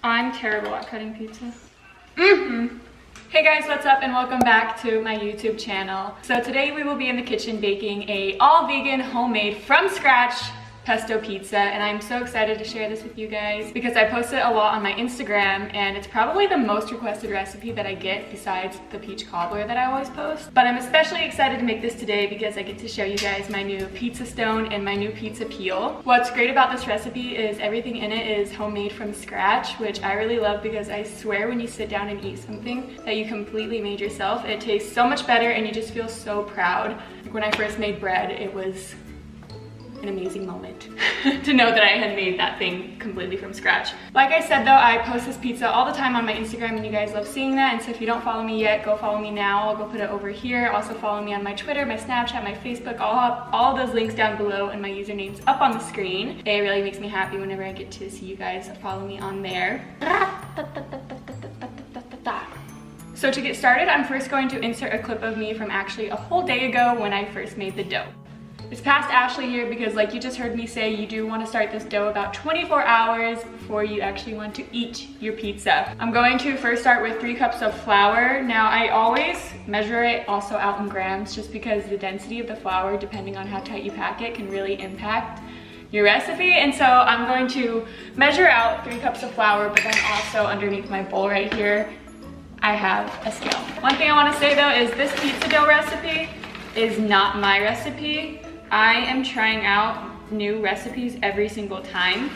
I'm terrible at cutting pizza. Hey guys, what's up and welcome back to my YouTube channel. So today we will be in the kitchen baking a all vegan, homemade, from scratch pesto pizza, and I'm so excited to share this with you guys because I post it a lot on my Instagram and it's probably the most requested recipe that I get besides the peach cobbler that I always post. But I'm especially excited to make this today because I get to show you guys my new pizza stone and my new pizza peel. What's great about this recipe is everything in it is homemade from scratch, which I really love because I swear when you sit down and eat something that you completely made yourself, it tastes so much better and you just feel so proud. Like when I first made bread, it was an amazing moment to know that I had made that thing completely from scratch. Like I said though, I post this pizza all the time on my Instagram and you guys love seeing that, and so if you don't follow me yet, go follow me now. I'll go put it over here. Also follow me on my Twitter, my Snapchat, my Facebook. I'll have all of those links down below and my usernames up on the screen. It really makes me happy whenever I get to see you guys follow me on there. So to get started, I'm first going to insert a clip of me from actually a whole day ago when I first made the dough. It's past Ashley here because, like you just heard me say, you do want to start this dough about 24 hours before you actually want to eat your pizza. I'm going to first start with 3 cups of flour. Now I always measure it also out in grams just because the density of the flour, depending on how tight you pack it, can really impact your recipe. And so I'm going to measure out 3 cups of flour, but then also underneath my bowl right here, I have a scale. One thing I want to say though is this pizza dough recipe is not my recipe. I am trying out new recipes every single time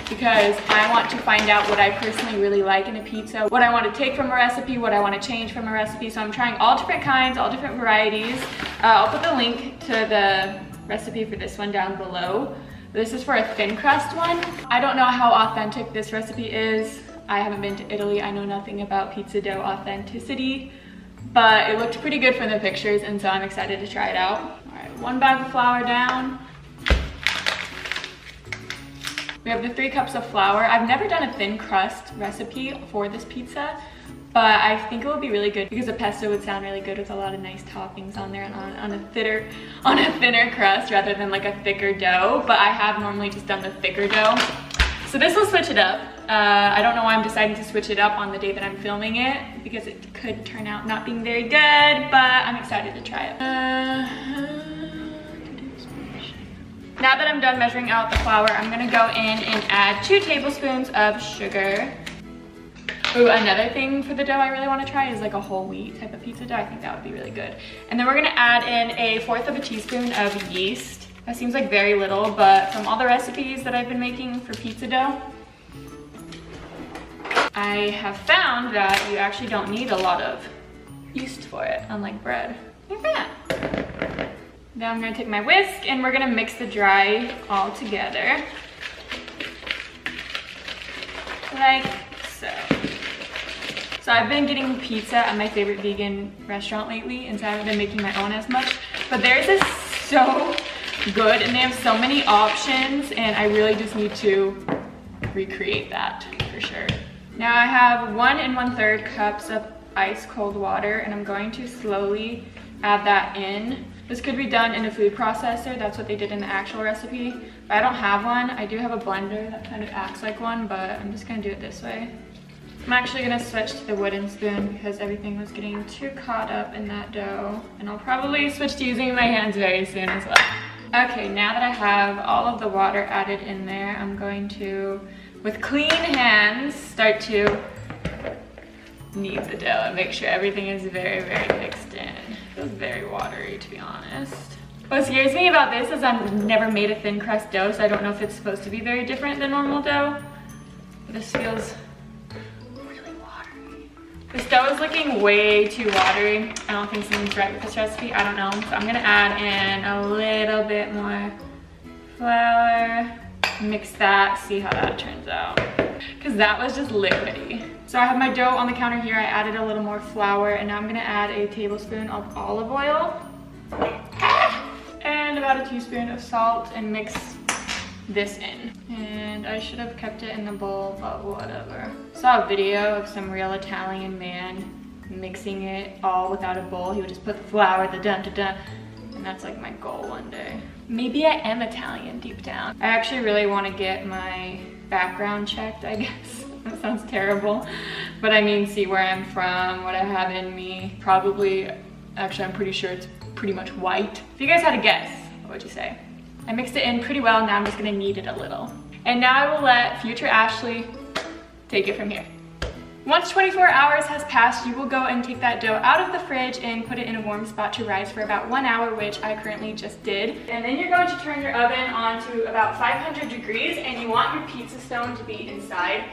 because I want to find out what I personally really like in a pizza, what I want to take from a recipe, what I want to change from a recipe. So I'm trying all different kinds, all different varieties. I'll put the link to the recipe for this one down below. This is for a thin crust one. I don't know how authentic this recipe is. I haven't been to Italy. I know nothing about pizza dough authenticity, but it looked pretty good from the pictures, and so I'm excited to try it out. All right, 1 bag of flour down. We have the 3 cups of flour. I've never done a thin crust recipe for this pizza, but I think it would be really good because a pesto would sound really good with a lot of nice toppings on there and on a thinner crust rather than like a thicker dough. But I have normally just done the thicker dough. So this will switch it up. I don't know why I'm deciding to switch it up on the day that I'm filming it because it could turn out not being very good, but I'm excited to try it. Now that I'm done measuring out the flour, I'm gonna go in and add 2 tablespoons of sugar. Ooh, another thing for the dough I really want to try is like a whole wheat type of pizza dough. I think that would be really good. And then we're gonna add in a 1/4 teaspoon of yeast. That seems like very little, but from all the recipes that I've been making for pizza dough, I have found that you actually don't need a lot of yeast for it, unlike bread. Look at that. Now I'm gonna take my whisk and we're gonna mix the dry all together. Like so. So I've been getting pizza at my favorite vegan restaurant lately, and so I haven't been making my own as much, but theirs is so good and they have so many options, and I really just need to recreate that for sure. Now I have 1 1/3 cups of ice cold water, and I'm going to slowly add that in. This could be done in a food processor. That's what they did in the actual recipe. But I don't have one. I do have a blender that kind of acts like one, but I'm just gonna do it this way. I'm actually gonna switch to the wooden spoon because everything was getting too caught up in that dough, and I'll probably switch to using my hands very soon as well. Okay, now that I have all of the water added in there, I'm going to, with clean hands, start to knead the dough and make sure everything is very, very mixed in. It feels very watery, to be honest. What scares me about this is I've never made a thin crust dough, so I don't know if it's supposed to be very different than normal dough. This feels really watery. This dough is looking way too watery. I don't think something's right with this recipe. I don't know. So I'm gonna add in a little bit more flour. Mix that, see how that turns out. Because that was just liquidy. So I have my dough on the counter here. I added a little more flour, and now I'm gonna add a tablespoon of olive oil and about a teaspoon of salt and mix this in. And I should have kept it in the bowl, but whatever. Saw a video of some real Italian man mixing it all without a bowl. He would just put the flour, the dun-dun-dun, and that's like my goal one day. Maybe I am Italian deep down. I actually really want to get my background checked, I guess. That sounds terrible. But I mean, see where I'm from, what I have in me. Probably, actually I'm pretty sure it's pretty much white. If you guys had to guess, what would you say? I mixed it in pretty well, now I'm just gonna knead it a little. And now I will let future Ashley take it from here. Once 24 hours has passed, you will go and take that dough out of the fridge and put it in a warm spot to rise for about 1 hour, which I currently just did. And then you're going to turn your oven on to about 500 degrees, and you want your pizza stone to be inside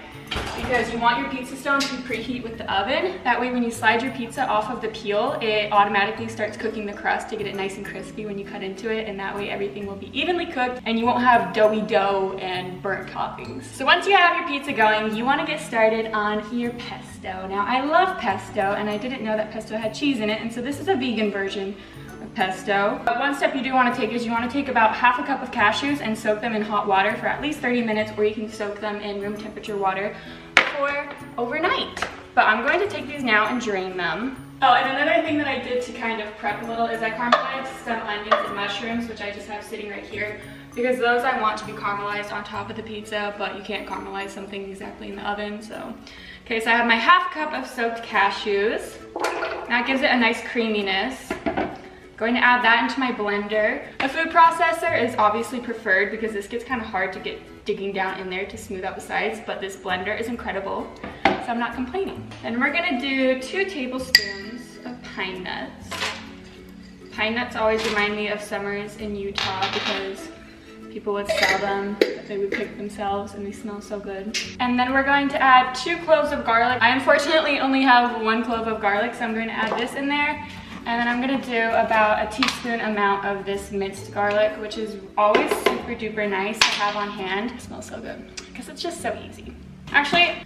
because you want your pizza stone to preheat with the oven. That way when you slide your pizza off of the peel, it automatically starts cooking the crust to get it nice and crispy when you cut into it, and that way everything will be evenly cooked and you won't have doughy dough and burnt toppings. So once you have your pizza going, you want to get started on your pesto. Now I love pesto, and I didn't know that pesto had cheese in it, and so this is a vegan version of pesto. But one step you do want to take is you want to take about half a cup of cashews and soak them in hot water for at least 30 minutes, or you can soak them in room temperature water for overnight. But I'm going to take these now and drain them. Oh, and another thing that I did to kind of prep a little is I caramelized some onions and mushrooms, which I just have sitting right here, because those I want to be caramelized on top of the pizza, but you can't caramelize something exactly in the oven, so. Okay, so I have my half cup of soaked cashews. That gives it a nice creaminess. Going to add that into my blender. A food processor is obviously preferred because this gets kind of hard to get digging down in there to smooth out the sides, but this blender is incredible, so I'm not complaining. And we're gonna do 2 tablespoons of pine nuts. Pine nuts always remind me of summers in Utah because people would sell them, but they would pick themselves and they smell so good. And then we're going to add 2 cloves of garlic. I unfortunately only have 1 clove of garlic, so I'm going to add this in there. And then I'm gonna do about a teaspoon amount of this minced garlic, which is always super duper nice to have on hand. It smells so good, because it's just so easy. Actually,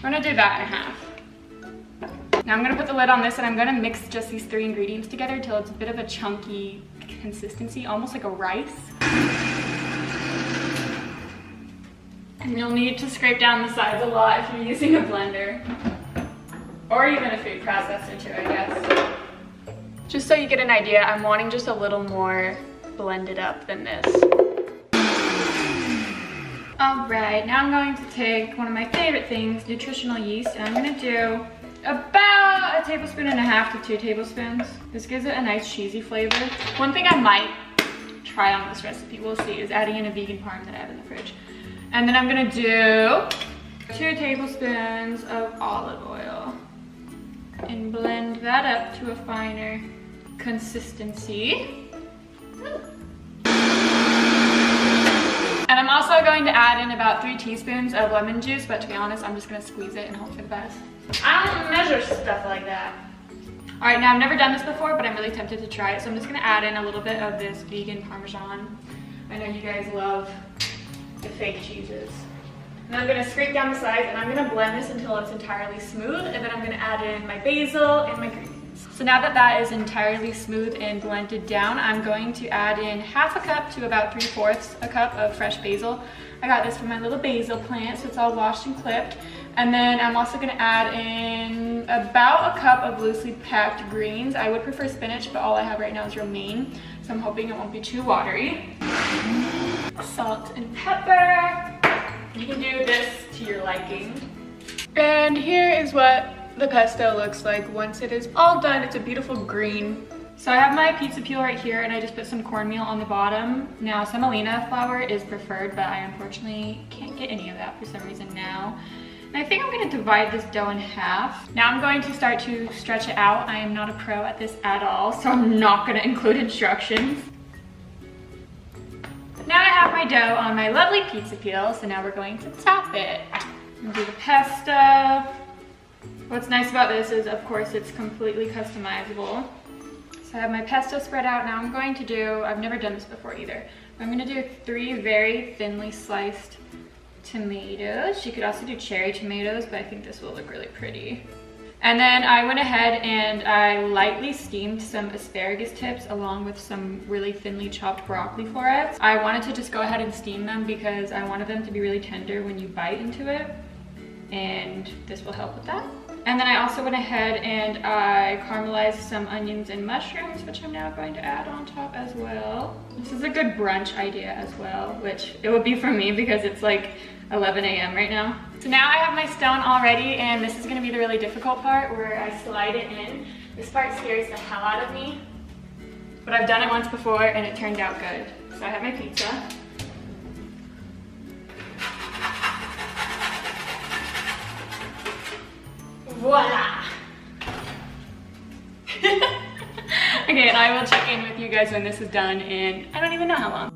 we're gonna do that in half. Now I'm gonna put the lid on this and I'm gonna mix just these 3 ingredients together until it's a bit of a chunky consistency, almost like a rice. And you'll need to scrape down the sides a lot if you're using a blender. Or even a food processor too, I guess. Just so you get an idea, I'm wanting just a little more blended up than this. All right, now I'm going to take one of my favorite things, nutritional yeast, and I'm gonna do about 1.5 tablespoons to 2 tablespoons. This gives it a nice cheesy flavor. One thing I might try on this recipe, we'll see, is adding in a vegan parm that I have in the fridge. And then I'm gonna do 2 tablespoons of olive oil and blend that up to a finer consistency. And I'm also going to add in about 3 teaspoons of lemon juice, but to be honest, I'm just gonna squeeze it and hope for the best. I don't measure stuff like that. All right, now I've never done this before, but I'm really tempted to try it, so I'm just gonna add in a little bit of this vegan Parmesan. I know you guys love the fake cheeses. And I'm gonna scrape down the sides and I'm gonna blend this until it's entirely smooth, and then I'm gonna add in my basil and my green beans. So now that that is entirely smooth and blended down, I'm going to add in half a cup to about 3/4 a cup of fresh basil. I got this from my little basil plant, so it's all washed and clipped. And then I'm also gonna add in about a cup of loosely packed greens. I would prefer spinach, but all I have right now is romaine, so I'm hoping it won't be too watery. Salt and pepper. You can do this to your liking. And here is what the pesto looks like once it is all done. It's a beautiful green. So I have my pizza peel right here, and I just put some cornmeal on the bottom. Now semolina flour is preferred, but I unfortunately can't get any of that for some reason now. And I think I'm gonna divide this dough in half. Now I'm going to start to stretch it out. I am not a pro at this at all, so I'm not gonna include instructions. Now I have my dough on my lovely pizza peel, so now we're going to top it. And do the pesto. What's nice about this is, of course, it's completely customizable. So I have my pesto spread out. Now I'm going to do, I've never done this before either, I'm gonna do 3 very thinly sliced tomatoes. You could also do cherry tomatoes, but I think this will look really pretty. And then I went ahead and I lightly steamed some asparagus tips along with some really thinly chopped broccoli florets. I wanted to just go ahead and steam them because I wanted them to be really tender when you bite into it, and this will help with that. And then I also went ahead and I caramelized some onions and mushrooms, which I'm now going to add on top as well. This is a good brunch idea as well, which it would be for me because it's like 11 a.m. right now. So now I have my stone all ready, and this is gonna be the really difficult part where I slide it in. This part scares the hell out of me, but I've done it once before and it turned out good. So I have my pizza. Voila! Okay, and I will check in with you guys when this is done in I don't even know how long.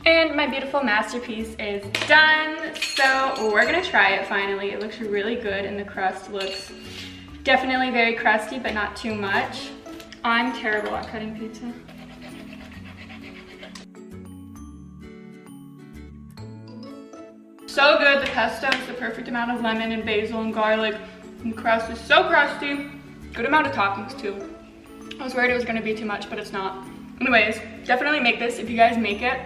And my beautiful masterpiece is done. So we're gonna try it finally. It looks really good and the crust looks definitely very crusty, but not too much. I'm terrible at cutting pizza. So good, the pesto is the perfect amount of lemon and basil and garlic. And the crust is so crusty. Good amount of toppings too. I was worried it was gonna be too much, but it's not. Anyways, definitely make this. If you guys make it,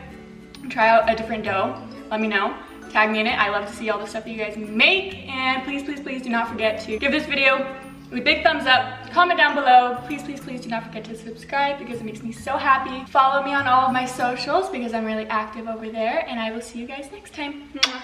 try out a different dough, let me know. Tag me in it. I love to see all the stuff that you guys make. And please, please, please do not forget to give this video a big thumbs up, comment down below. Please, please, please do not forget to subscribe because it makes me so happy. Follow me on all of my socials because I'm really active over there, and I will see you guys next time. Mwah.